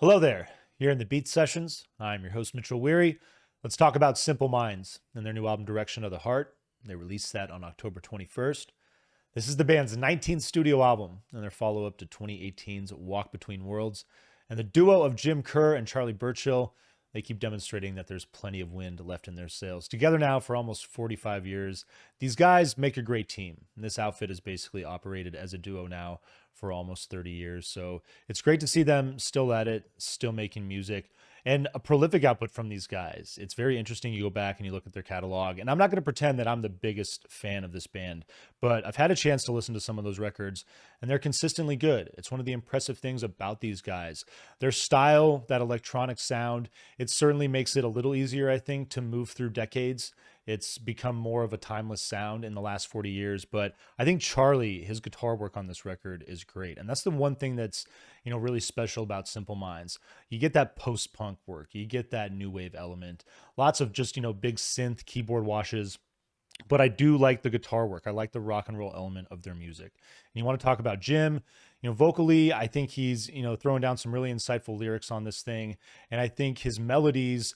Hello there. You're in the Beat Sessions. I'm your host, Mitchell Weary. Let's talk about Simple Minds and their new album, Direction of the Heart. They released that on October 21st. This is the band's 19th studio album and their follow up to 2018's Walk Between Worlds. And the duo of Jim Kerr and Charlie Burchill, they keep demonstrating that there's plenty of wind left in their sails. Together now for almost 45 years, these guys make a great team. And this outfit has basically operated as a duo now for almost 30 years. So it's great to see them still at it, still making music, and a prolific output from these guys. It's very interesting. You go back and you look at their catalog, and I'm not going to pretend that I'm the biggest fan of this band, but I've had a chance to listen to some of those records, and they're consistently good. It's one of the impressive things about these guys. Their style, that electronic sound, it certainly makes it a little easier, I think, to move through decades. It's become more of a timeless sound in the last 40 years, but I think Charlie, his guitar work on this record is great. And that's the one thing that's, really special about Simple Minds. You get that post-punk work, you get that new wave element, lots of just, big synth keyboard washes. But I do like the guitar work. I like the rock and roll element of their music. And you want to talk about Jim, vocally, I think he's, throwing down some really insightful lyrics on this thing. And I think his melodies,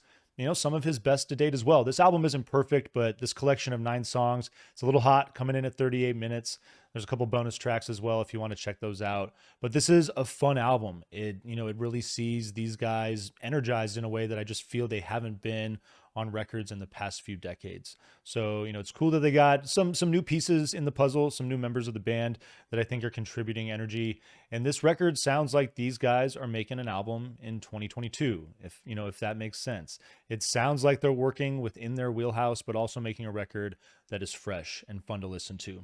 some of his best to date as well. This album isn't perfect, but this collection of 9 songs, it's a little hot, coming in at 38 minutes. There's a couple bonus tracks as well if you want to check those out. But this is a fun album. It really sees these guys energized in a way that I just feel they haven't been on records in the past few decades. So, it's cool that they got some new pieces in the puzzle, some new members of the band that I think are contributing energy. And this record sounds like these guys are making an album in 2022, if that makes sense. It sounds like they're working within their wheelhouse, but also making a record that is fresh and fun to listen to.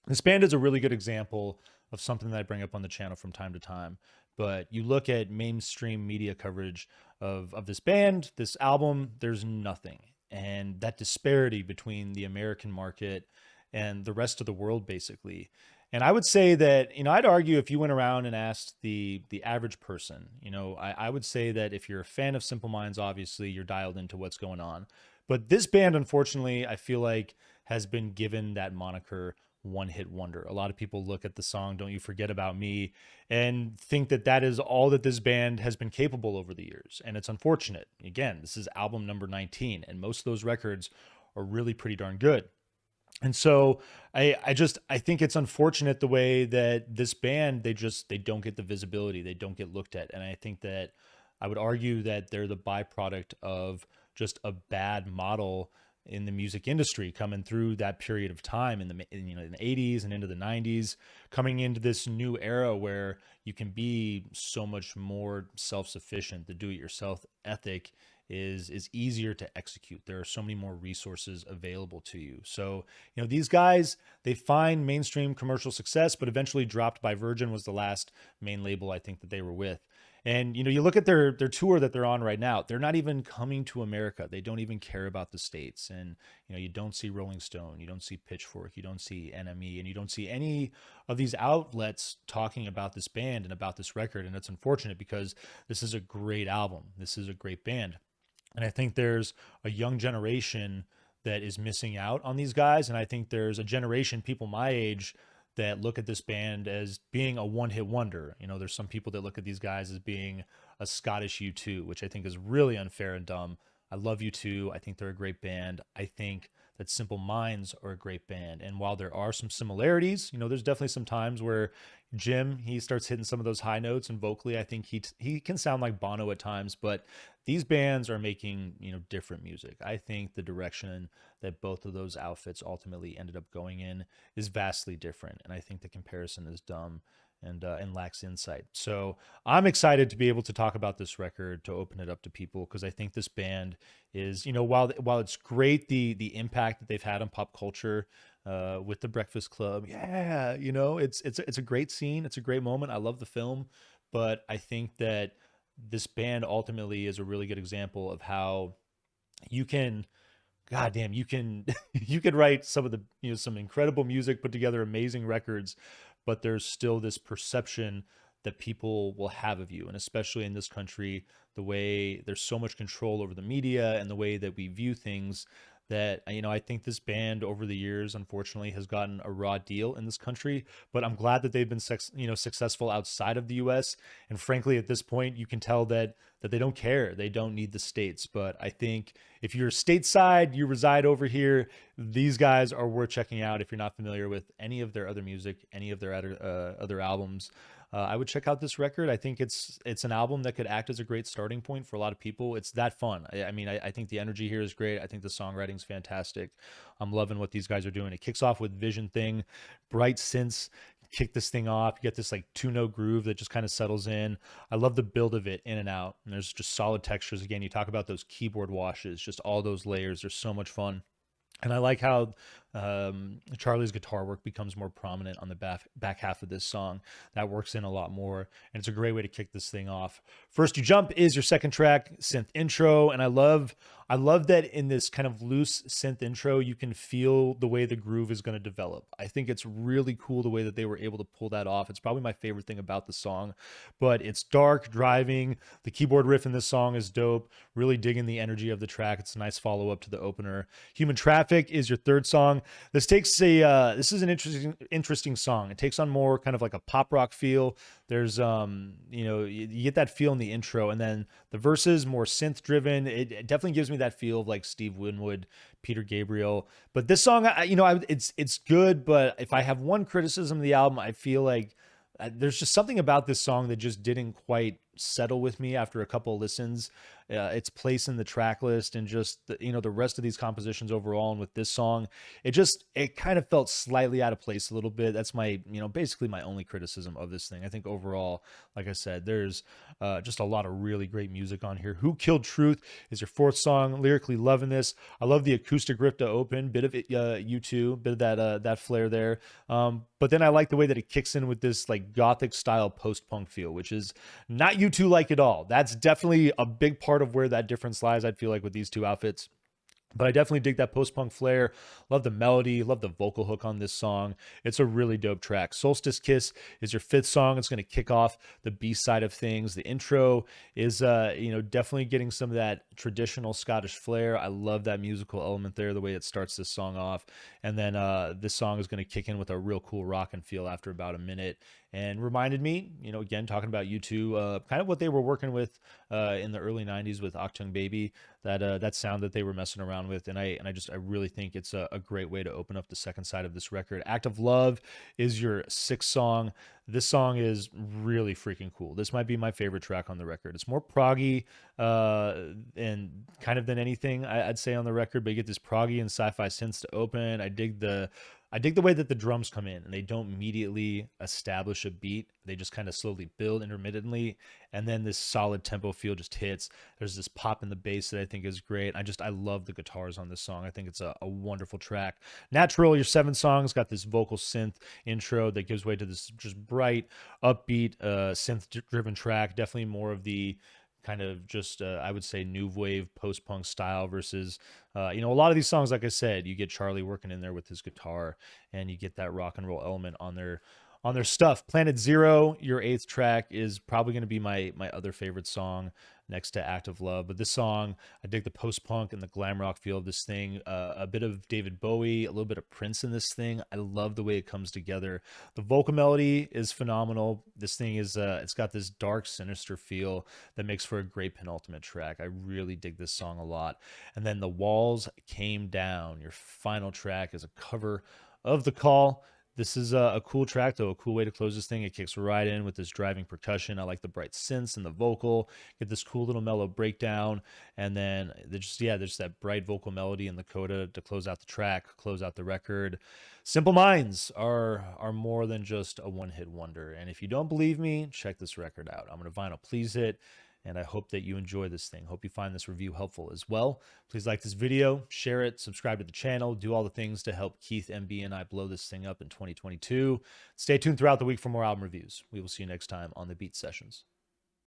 This band is a really good example of something that I bring up on the channel from time to time. But you look at mainstream media coverage of this band, this album, there's nothing. And that disparity between the American market and the rest of the world, basically. And I would say that, I'd argue if you went around and asked the average person, I would say that if you're a fan of Simple Minds, obviously you're dialed into what's going on. But this band, unfortunately, I feel like has been given that moniker one hit wonder. A lot of people look at the song Don't You Forget About Me and think that that is all that this band has been capable over the years. And it's unfortunate. Again, this is album number 19, and most of those records are really pretty darn good. And so I think it's unfortunate the way that this band, they don't get the visibility, they don't get looked at. And I think that I would argue that they're the byproduct of just a bad model in the music industry coming through that period of time in the 80s and into the 90s, coming into this new era where you can be so much more self-sufficient. The do-it-yourself ethic is easier to execute. There are so many more resources available to you. So, these guys, they find mainstream commercial success, but eventually dropped by Virgin was the last main label I think that they were with. And you look at their tour that they're on right now, they're not even coming to America. They don't even care about the States. And you don't see Rolling Stone, you don't see Pitchfork, you don't see NME, and you don't see any of these outlets talking about this band and about this record. And it's unfortunate because this is a great album. This is a great band. And I think there's a young generation that is missing out on these guys. And I think there's a generation, people my age, that look at this band as being a one-hit wonder. There's some people that look at these guys as being a Scottish U2, which I think is really unfair and dumb. I love U2. I think they're a great band. I think that Simple Minds are a great band. And while there are some similarities, there's definitely some times where Jim, he starts hitting some of those high notes, and vocally, I think he can sound like Bono at times, but these bands are making, different music. I think the direction that both of those outfits ultimately ended up going in is vastly different. And I think the comparison is dumb and lacks insight. So I'm excited to be able to talk about this record, to open it up to people, because I think this band is, while it's great, the impact that they've had on pop culture, with the Breakfast Club. Yeah, it's a great scene. It's a great moment. I love the film, but I think that this band ultimately is a really good example of how you can, goddamn, you can you could write some of the some incredible music, put together amazing records, but there's still this perception that people will have of you, and especially in this country, the way there's so much control over the media and the way that we view things, that, I think this band over the years, unfortunately, has gotten a raw deal in this country, but I'm glad that they've been successful outside of the US. And frankly, at this point, you can tell that they don't care. They don't need the states. But I think if you're stateside, you reside over here, these guys are worth checking out. If you're not familiar with any of their other music, any of their other albums, I would check out this record. I think it's an album that could act as a great starting point for a lot of people. It's that fun. I think the energy here is great. I think the songwriting's fantastic. I'm loving what these guys are doing. It kicks off with Vision Thing, bright synths. Kick this thing off. You get this like 2-note groove that just kind of settles in. I love the build of it in and out. And there's just solid textures. Again, you talk about those keyboard washes, just all those layers. They're so much fun. And I like how Charlie's guitar work becomes more prominent on the back half of this song. That works in a lot more, and it's a great way to kick this thing off. First You Jump is your second track, synth intro, and I love that in this kind of loose synth intro, you can feel the way the groove is going to develop. I think it's really cool the way that they were able to pull that off. It's probably my favorite thing about the song, but it's dark, driving. The keyboard riff in this song is dope. Really digging the energy of the track. It's a nice follow-up to the opener. Human Traffic is your third song. This is an interesting song. It takes on more kind of like a pop rock feel. There's you get that feel in the intro, and then the verses more synth driven. It definitely gives me that feel of like Steve Winwood, Peter Gabriel. But this song, it's good. But if I have one criticism of the album, I feel like there's just something about this song that just didn't quite settle with me after a couple of listens. Its place in the track list and just the rest of these compositions overall, and with this song, it kind of felt slightly out of place a little bit. That's my basically my only criticism of this thing. I think overall, like I said, there's just a lot of really great music on here. Who Killed Truth is your fourth song. Lyrically loving this. I love the acoustic riff to open, bit of U2, bit of that flair there. But then I like the way that it kicks in with this like gothic style post-punk feel, which is not U2 like at all. That's definitely a big part of where that difference lies, I'd feel like, with these two outfits. But I definitely dig that post-punk flair. Love the melody. Love the vocal hook on this song. It's a really dope track. Solstice Kiss is your fifth song. It's going to kick off the B-side of things. The intro is, definitely getting some of that traditional Scottish flair. I love that musical element there, the way it starts this song off. And then this song is going to kick in with a real cool rockin' feel after about a minute. And reminded me, again, talking about U2, kind of what they were working with in the early 90s with Achtung Baby, that sound that they were messing around with. And I really think it's a great way to open up the second side of this record. Act of Love is your sixth song. This song is really freaking cool. This might be my favorite track on the record. It's more proggy and kind of than anything I'd say on the record, but you get this proggy and sci-fi synths to open. I dig the way that the drums come in and they don't immediately establish a beat. They just kind of slowly build intermittently. And then this solid tempo feel just hits. There's this pop in the bass that I think is great. I love the guitars on this song. I think it's a wonderful track. Natural, your seventh song's got this vocal synth intro that gives way to this just bright, upbeat, synth-driven track. Definitely more of the kind of just I would say new wave post-punk style versus a lot of these songs, like I said, you get Charlie working in there with his guitar and you get that rock and roll element on their stuff. Planet Zero, your eighth track, is probably going to be my other favorite song next to Act of Love. But this song, I dig the post-punk and the glam rock feel of this thing. A bit of David Bowie, a little bit of Prince in this thing. I love the way it comes together. The vocal melody is phenomenal. This thing is, it's got this dark, sinister feel that makes for a great penultimate track. I really dig this song a lot. And then The Walls Came Down, your final track, is a cover of The Call. This is a cool track, though, a cool way to close this thing. It kicks right in with this driving percussion. I like the bright synths and the vocal. Get this cool little mellow breakdown. And then there's that bright vocal melody in the coda to close out the track, close out the record. Simple Minds are more than just a one-hit wonder. And if you don't believe me, check this record out. I'm going to vinyl please it. And I hope that you enjoy this thing. Hope you find this review helpful as well. Please like this video, share it, subscribe to the channel, do all the things to help Keith, MB, and I blow this thing up in 2022. Stay tuned throughout the week for more album reviews. We will see you next time on the Beat Sessions.